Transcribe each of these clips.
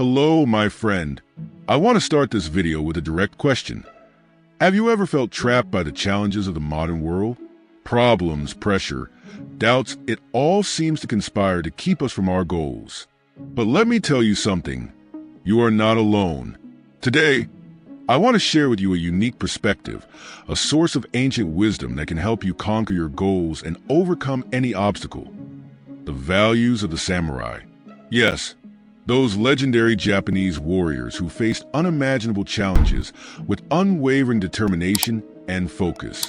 Hello, my friend. I want to start this video with a direct question. Have you ever felt trapped by the challenges of the modern world? Problems, pressure, doubts, it all seems to conspire to keep us from our goals. But let me tell you something. You are not alone. Today, I want to share with you a unique perspective, a source of ancient wisdom that can help you conquer your goals and overcome any obstacle. The values of the samurai. Yes, those legendary Japanese warriors who faced unimaginable challenges with unwavering determination and focus.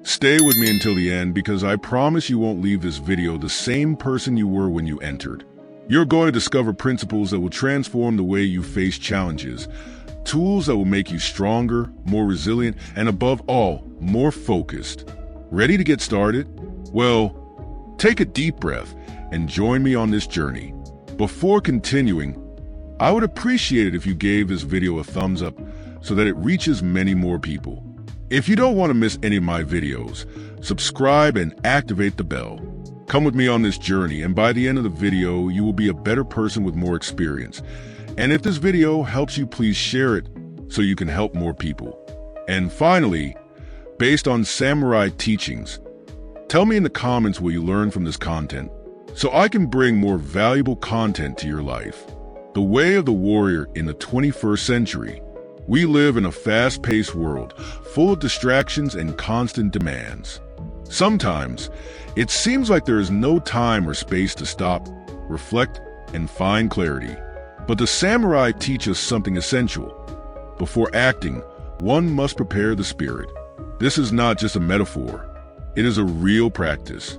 Stay with me until the end because I promise you won't leave this video the same person you were when you entered. You're going to discover principles that will transform the way you face challenges, tools that will make you stronger, more resilient, and above all, more focused. Ready to get started? Well, take a deep breath and join me on this journey. Before continuing, I would appreciate it if you gave this video a thumbs up so that it reaches many more people. If you don't want to miss any of my videos, subscribe and activate the bell. Come with me on this journey, and by the end of the video, you will be a better person with more experience. And if this video helps you, please share it so you can help more people. And finally, based on samurai teachings, tell me in the comments what you learned from this content so I can bring more valuable content to your life. The way of the warrior in the 21st century. We live in a fast-paced world, full of distractions and constant demands. Sometimes, it seems like there is no time or space to stop, reflect, and find clarity. But the samurai teach us something essential. Before acting, one must prepare the spirit. This is not just a metaphor. It is a real practice.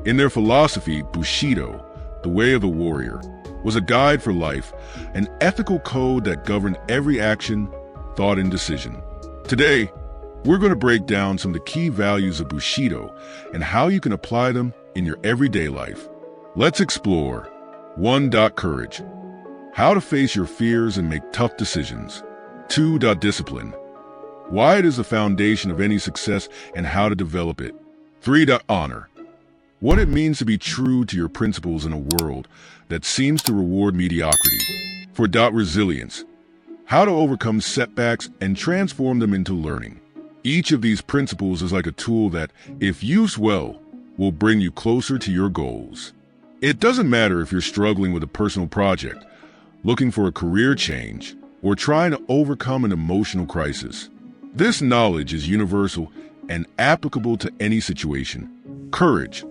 In their philosophy, Bushido, the way of the warrior, was a guide for life, an ethical code that governed every action, thought, and decision. Today, we're going to break down some of the key values of Bushido and how you can apply them in your everyday life. Let's explore. 1. Courage. How to face your fears and make tough decisions. 2. Discipline. Why it is the foundation of any success and how to develop it. 3. Honor. What it means to be true to your principles in a world that seems to reward mediocrity. 4. Resilience. How to overcome setbacks and transform them into learning. Each of these principles is like a tool that, if used well, will bring you closer to your goals. It doesn't matter if you're struggling with a personal project, looking for a career change, or trying to overcome an emotional crisis. This knowledge is universal and applicable to any situation. Courage.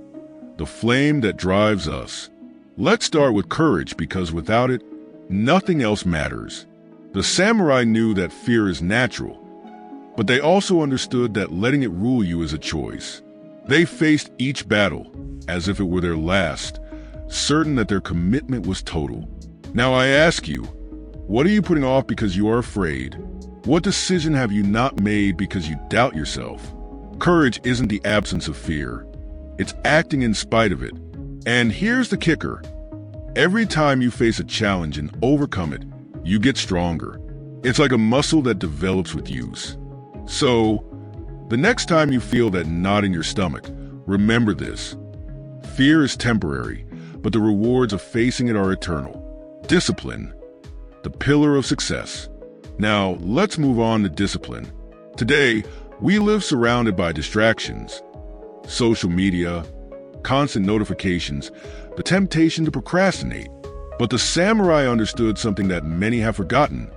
The flame that drives us. Let's start with courage because without it, nothing else matters. The samurai knew that fear is natural, but they also understood that letting it rule you is a choice. They faced each battle as if it were their last, certain that their commitment was total. Now I ask you, what are you putting off because you are afraid? What decision have you not made because you doubt yourself? Courage isn't the absence of fear. It's acting in spite of it. And here's the kicker. Every time you face a challenge and overcome it, you get stronger. It's like a muscle that develops with use. So, the next time you feel that knot in your stomach, remember this. Fear is temporary, but the rewards of facing it are eternal. Discipline, the pillar of success. Now, let's move on to discipline. Today, we live surrounded by distractions. Social media, constant notifications, the temptation to procrastinate. But the samurai understood something that many have forgotten.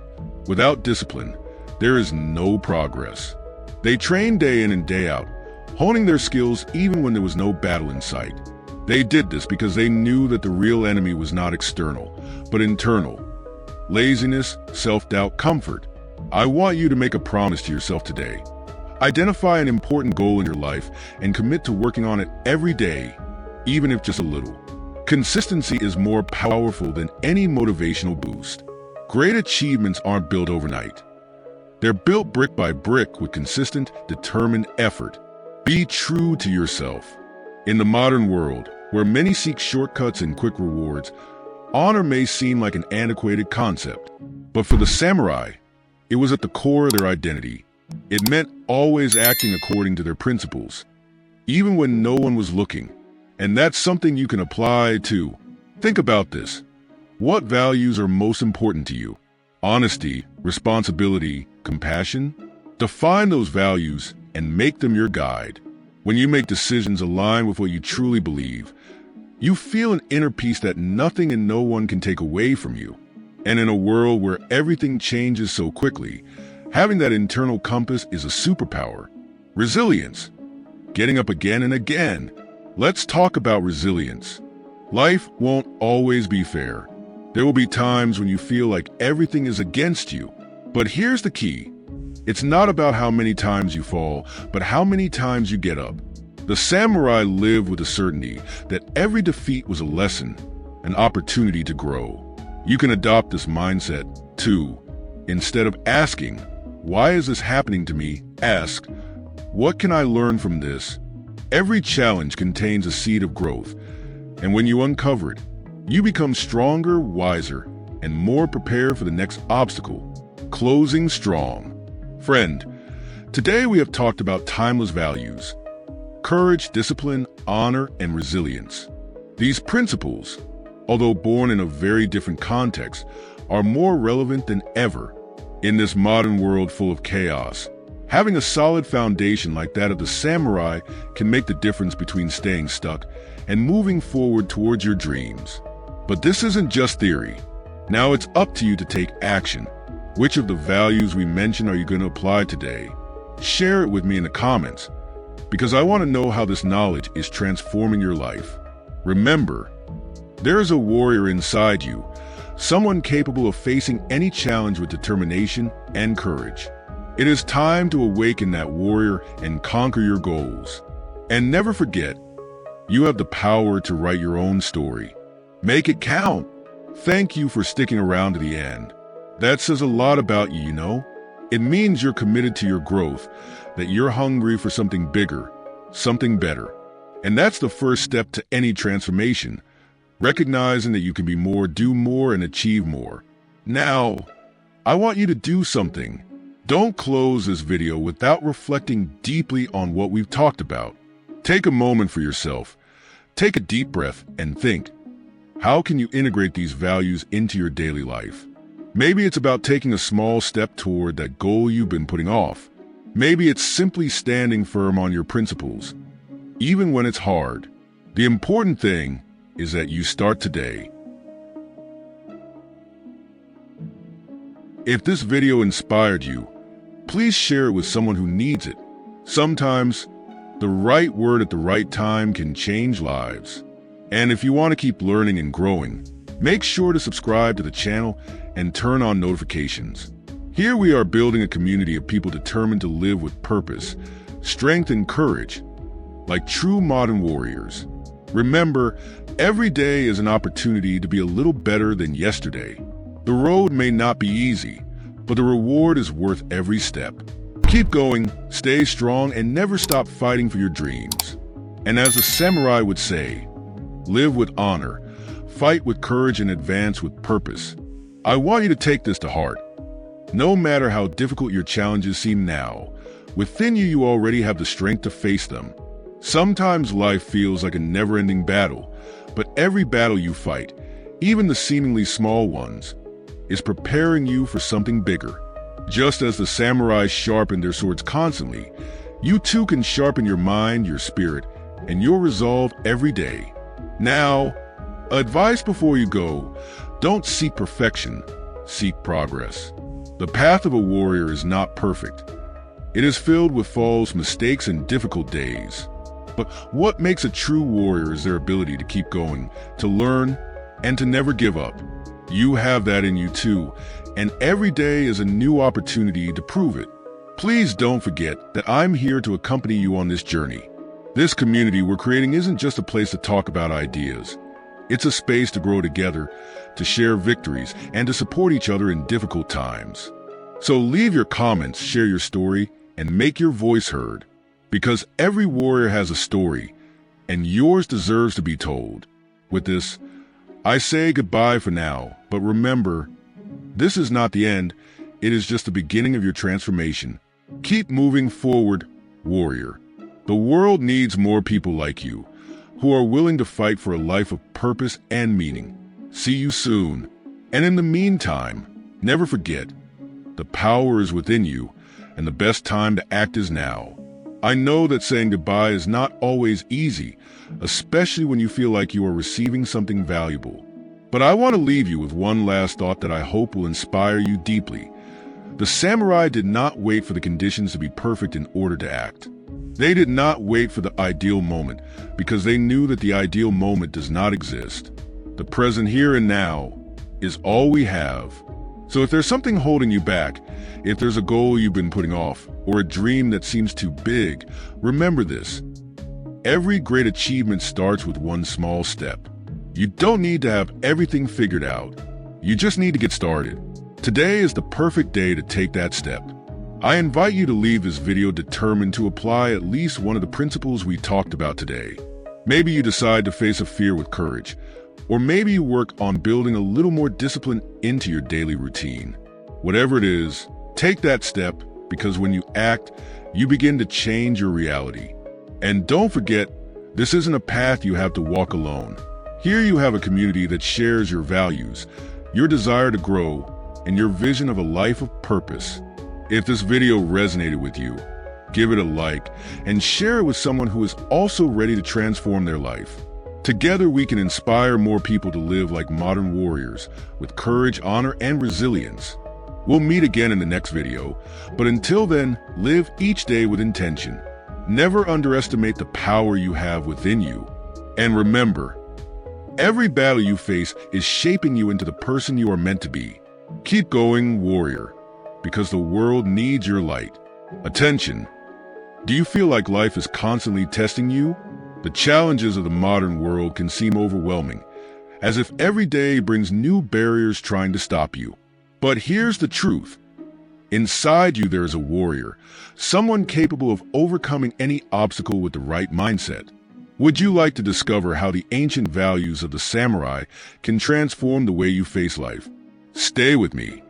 Without discipline, there is no progress. They trained day in and day out, honing their skills even when there was no battle in sight. They did this because they knew that the real enemy was not external, but internal. Laziness, self-doubt, comfort. I want you to make a promise to yourself today. Identify an important goal in your life and commit to working on it every day, even if just a little. Consistency is more powerful than any motivational boost. Great achievements aren't built overnight. They're built brick by brick with consistent, determined effort. Be true to yourself. In the modern world, where many seek shortcuts and quick rewards, honor may seem like an antiquated concept. But for the samurai, it was at the core of their identity. It meant always acting according to their principles, even when no one was looking. And that's something you can apply to. Think about this. What values are most important to you? Honesty, responsibility, compassion? Define those values and make them your guide. When you make decisions aligned with what you truly believe, you feel an inner peace that nothing and no one can take away from you. And in a world where everything changes so quickly, having that internal compass is a superpower. Resilience. Getting up again and again. Let's talk about resilience. Life won't always be fair. There will be times when you feel like everything is against you. But here's the key. It's not about how many times you fall, but how many times you get up. The samurai lived with the certainty that every defeat was a lesson, an opportunity to grow. You can adopt this mindset, too. Instead of asking, "Why is this happening to me?" ask, "What can I learn from this?" Every challenge contains a seed of growth, and when you uncover it, you become stronger, wiser, and more prepared for the next obstacle. Closing strong. Friend, today we have talked about timeless values: courage, discipline, honor, and resilience. These principles, although born in a very different context, are more relevant than ever. In this modern world full of chaos, having a solid foundation like that of the samurai can make the difference between staying stuck and moving forward towards your dreams. But this isn't just theory. Now it's up to you to take action. Which of the values we mentioned are you going to apply today? Share it with me in the comments, because I want to know how this knowledge is transforming your life. Remember, there is a warrior inside you, someone capable of facing any challenge with determination and courage. It is time to awaken that warrior and conquer your goals. And never forget, you have the power to write your own story. Make it count. Thank you for sticking around to the end. That says a lot about you, you know? It means you're committed to your growth, that you're hungry for something bigger, something better. And that's the first step to any transformation, recognizing that you can be more, do more, and achieve more. Now, I want you to do something. Don't close this video without reflecting deeply on what we've talked about. Take a moment for yourself. Take a deep breath and think, how can you integrate these values into your daily life? Maybe it's about taking a small step toward that goal you've been putting off. Maybe it's simply standing firm on your principles, even when it's hard. The important thing is that you start today. If this video inspired you, please share it with someone who needs it. Sometimes, the right word at the right time can change lives. And if you want to keep learning and growing, make sure to subscribe to the channel and turn on notifications. Here we are building a community of people determined to live with purpose, strength, and courage, like true modern warriors. Remember, every day is an opportunity to be a little better than yesterday. The road may not be easy, but the reward is worth every step. Keep going, stay strong, and never stop fighting for your dreams. And as a samurai would say, live with honor, fight with courage, and advance with purpose. I want you to take this to heart. No matter how difficult your challenges seem now, within you already have the strength to face them. Sometimes life feels like a never-ending battle, but every battle you fight, even the seemingly small ones, is preparing you for something bigger. Just as the samurais sharpened their swords constantly, you too can sharpen your mind, your spirit, and your resolve every day. Now, advice before you go: don't seek perfection, seek progress. The path of a warrior is not perfect. It is filled with falls, mistakes, and difficult days. But what makes a true warrior is their ability to keep going, to learn, and to never give up. You have that in you too, and every day is a new opportunity to prove it. Please don't forget that I'm here to accompany you on this journey. This community we're creating isn't just a place to talk about ideas. It's a space to grow together, to share victories, and to support each other in difficult times. So leave your comments, share your story, and make your voice heard. Because every warrior has a story, and yours deserves to be told. With this, I say goodbye for now, but remember, this is not the end. It is just the beginning of your transformation. Keep moving forward, warrior. The world needs more people like you, who are willing to fight for a life of purpose and meaning. See you soon. And in the meantime, never forget, the power is within you, and the best time to act is now. I know that saying goodbye is not always easy, especially when you feel like you are receiving something valuable. But I want to leave you with one last thought that I hope will inspire you deeply. The samurai did not wait for the conditions to be perfect in order to act. They did not wait for the ideal moment, because they knew that the ideal moment does not exist. The present here and now is all we have. So if there's something holding you back, if there's a goal you've been putting off, or a dream that seems too big, remember this. Every great achievement starts with one small step. You don't need to have everything figured out. You just need to get started. Today is the perfect day to take that step. I invite you to leave this video determined to apply at least one of the principles we talked about today. Maybe you decide to face a fear with courage, or maybe you work on building a little more discipline into your daily routine. Whatever it is, take that step, because when you act, you begin to change your reality. And don't forget, this isn't a path you have to walk alone. Here you have a community that shares your values, your desire to grow, and your vision of a life of purpose. If this video resonated with you, give it a like and share it with someone who is also ready to transform their life. Together we can inspire more people to live like modern warriors with courage, honor, and resilience. We'll meet again in the next video, but until then, live each day with intention. Never underestimate the power you have within you. And remember, every battle you face is shaping you into the person you are meant to be. Keep going, warrior, because the world needs your light. Attention! Do you feel like life is constantly testing you? The challenges of the modern world can seem overwhelming, as if every day brings new barriers trying to stop you. But here's the truth. Inside you there is a warrior, someone capable of overcoming any obstacle with the right mindset. Would you like to discover how the ancient values of the samurai can transform the way you face life? Stay with me,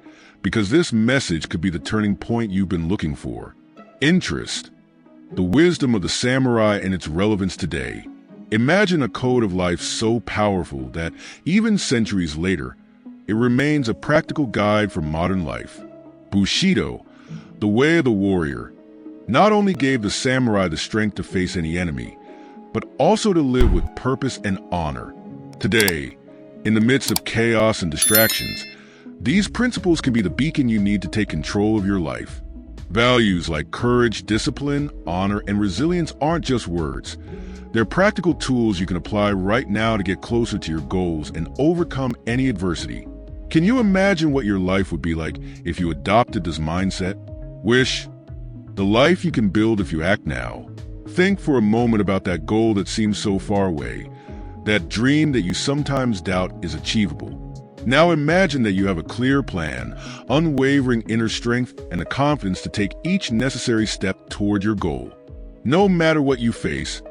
because this message could be the turning point you've been looking for. Interest. The wisdom of the samurai and its relevance today. Imagine a code of life so powerful that, even centuries later, it remains a practical guide for modern life. Bushido, the way of the warrior, not only gave the samurai the strength to face any enemy, but also to live with purpose and honor. Today, in the midst of chaos and distractions, these principles can be the beacon you need to take control of your life. Values like courage, discipline, honor, and resilience aren't just words. They're practical tools you can apply right now to get closer to your goals and overcome any adversity. Can you imagine what your life would be like if you adopted this mindset? Wish the life you can build if you act now. Think for a moment about that goal that seems so far away, that dream that you sometimes doubt is achievable. Now imagine that you have a clear plan, unwavering inner strength, and the confidence to take each necessary step toward your goal. No matter what you face,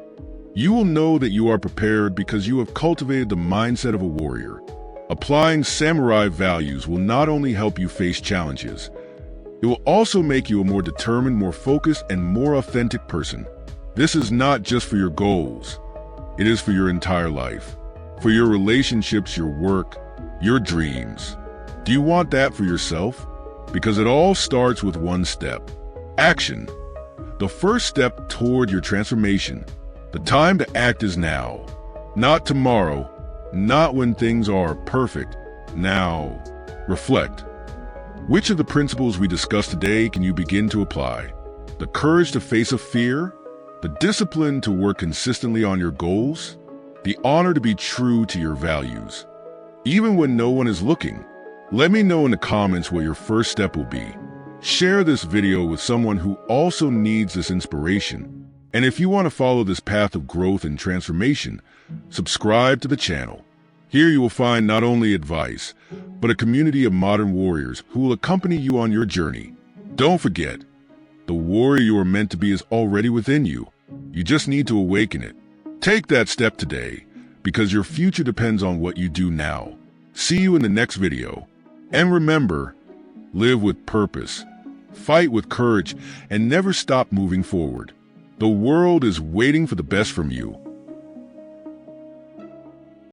you will know that you are prepared because you have cultivated the mindset of a warrior. Applying samurai values will not only help you face challenges, it will also make you a more determined, more focused, and more authentic person. This is not just for your goals. It is for your entire life, for your relationships, your work, your dreams. Do you want that for yourself? Because it all starts with one step. Action. The first step toward your transformation. The time to act is now. Not tomorrow, not when things are perfect. Now, reflect. Which of the principles we discussed today can you begin to apply? The courage to face a fear? The discipline to work consistently on your goals? The honor to be true to your values? Even when no one is looking? Let me know in the comments what your first step will be. Share this video with someone who also needs this inspiration. And if you want to follow this path of growth and transformation, subscribe to the channel. Here you will find not only advice, but a community of modern warriors who will accompany you on your journey. Don't forget, the warrior you are meant to be is already within you. You just need to awaken it. Take that step today, because your future depends on what you do now. See you in the next video. And remember, live with purpose, fight with courage, and never stop moving forward. The world is waiting for the best from you.